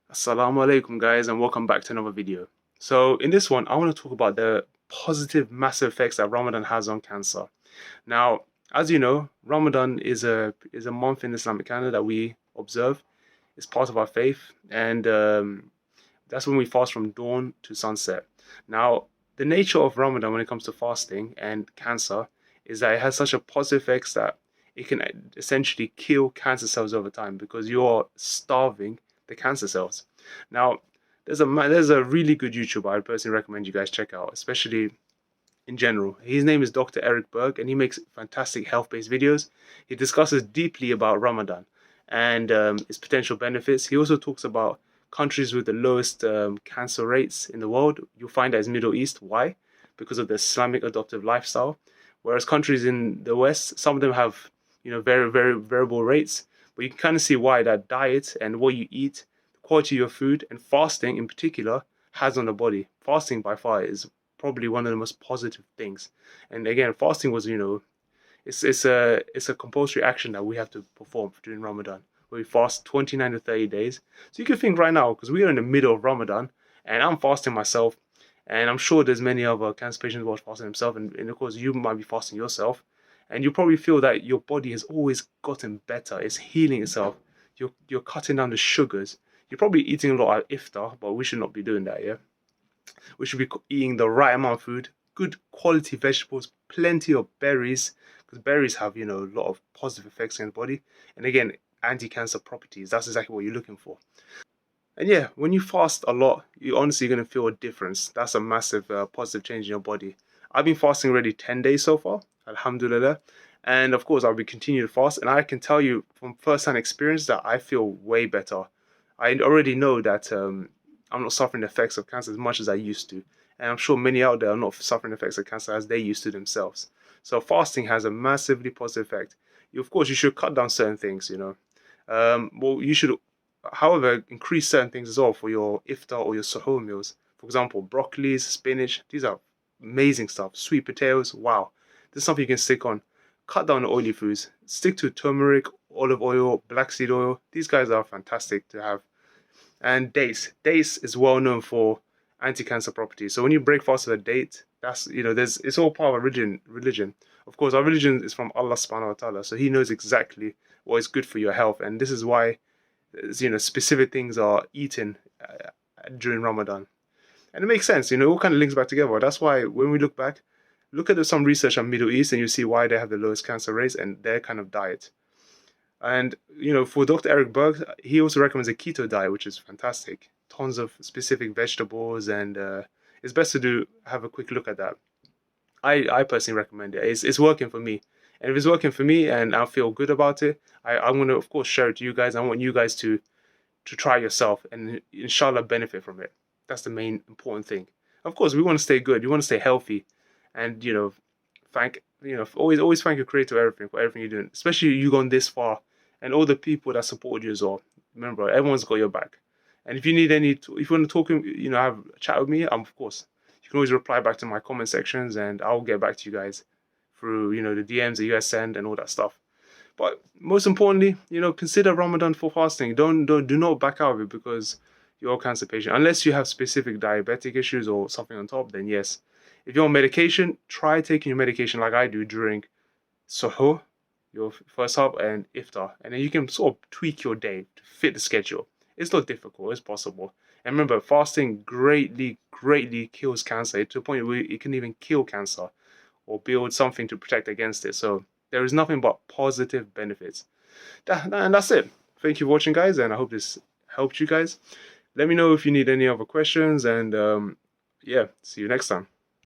Asalaamu alaikum guys, and welcome back to another video. So in this one I want to talk about the positive massive effects that Ramadan has on cancer. Now, as you know, Ramadan is a month in Islamic calendar that we observe. It's part of our faith, and that's when we fast from dawn to sunset. Now, the nature of Ramadan when it comes to fasting and cancer is that it has such a positive effects that it can essentially kill cancer cells over time because you're starving the cancer cells. Now, there's a really good YouTuber I'd personally recommend you guys check out, especially in general. His name is Dr. Eric Berg, and he makes fantastic health-based videos. He discusses deeply about Ramadan and its potential benefits. He also talks about countries with the lowest cancer rates in the world. You'll find that is Middle East. Why? Because of the Islamic adoptive lifestyle. Whereas countries in the West, some of them have very very variable rates. But you can kind of see why that diet and what you eat, the quality of your food, and fasting in particular has on the body. Fasting by far is probably one of the most positive things. And again, fasting was, it's a compulsory action that we have to perform during Ramadan, where we fast 29 to 30 days. So you can think right now, because we are in the middle of Ramadan, and I'm fasting myself, and I'm sure there's many other cancer patients who are fasting themselves, and of course you might be fasting yourself, and you probably feel that your body has always gotten better. It's healing itself. You're cutting down the sugars. You're probably eating a lot at iftar, but we should not be doing that, yeah? We should be eating the right amount of food, good quality vegetables, plenty of berries, because berries have, a lot of positive effects in the body. And again, anti-cancer properties. That's exactly what you're looking for. And yeah, when you fast a lot, you're honestly going to feel a difference. That's a massive positive change in your body. I've been fasting already 10 days so far, alhamdulillah. And of course, I'll be continuing to fast. And I can tell you from first-hand experience that I feel way better. I already know that I'm not suffering the effects of cancer as much as I used to. And I'm sure many out there are not suffering the effects of cancer as they used to themselves. So fasting has a massively positive effect. Of course, you should cut down certain things. Well, you should, however, increase certain things as well for your iftar or your suhoor meals. For example, broccoli, spinach. These are amazing stuff. Sweet potatoes. Wow. This is something you can stick on. Cut down the oily foods. Stick to turmeric, olive oil, black seed oil. These guys are fantastic to have. And dates. Dates is well known for anti-cancer properties. So when you break fast with a date, that's there's it's all part of a religion. Of course, our religion is from Allah subhanahu wa ta'ala, so He knows exactly what is good for your health, and this is why specific things are eaten during Ramadan. And it makes sense, it all kind of links back together. That's why when we look back, look at some research on Middle East and you see why they have the lowest cancer rates and their kind of diet. And for Dr. Eric Berg, he also recommends a keto diet, which is fantastic. Tons of specific vegetables, and it's best to have a quick look at that. I personally recommend it. It's working for me, and if it's working for me and I feel good about it, I'm gonna of course share it to you guys. I want you guys to try yourself and inshallah benefit from it. That's the main important thing. Of course, we want to stay good. We want to stay healthy, and always thank your creator for everything you're doing, especially you gone this far and all the people that supported you as well. Remember, everyone's got your back. And if you need if you want to talk, have a chat with me, of course, you can always reply back to my comment sections, and I'll get back to you guys through, the DMs that you guys send and all that stuff. But most importantly, consider Ramadan for fasting. Do not back out of it because you're a cancer patient. Unless you have specific diabetic issues or something on top, then yes. If you're on medication, try taking your medication like I do during suhoor, your first half, and iftar, and then you can sort of tweak your day to fit the schedule. It's not difficult, it's possible. And remember, fasting greatly kills cancer to a point where it can even kill cancer or build something to protect against it. So there is nothing but positive benefits. And that's it. Thank you for watching, guys, and I hope this helped you guys. Let me know if you need any other questions, and yeah, see you next time.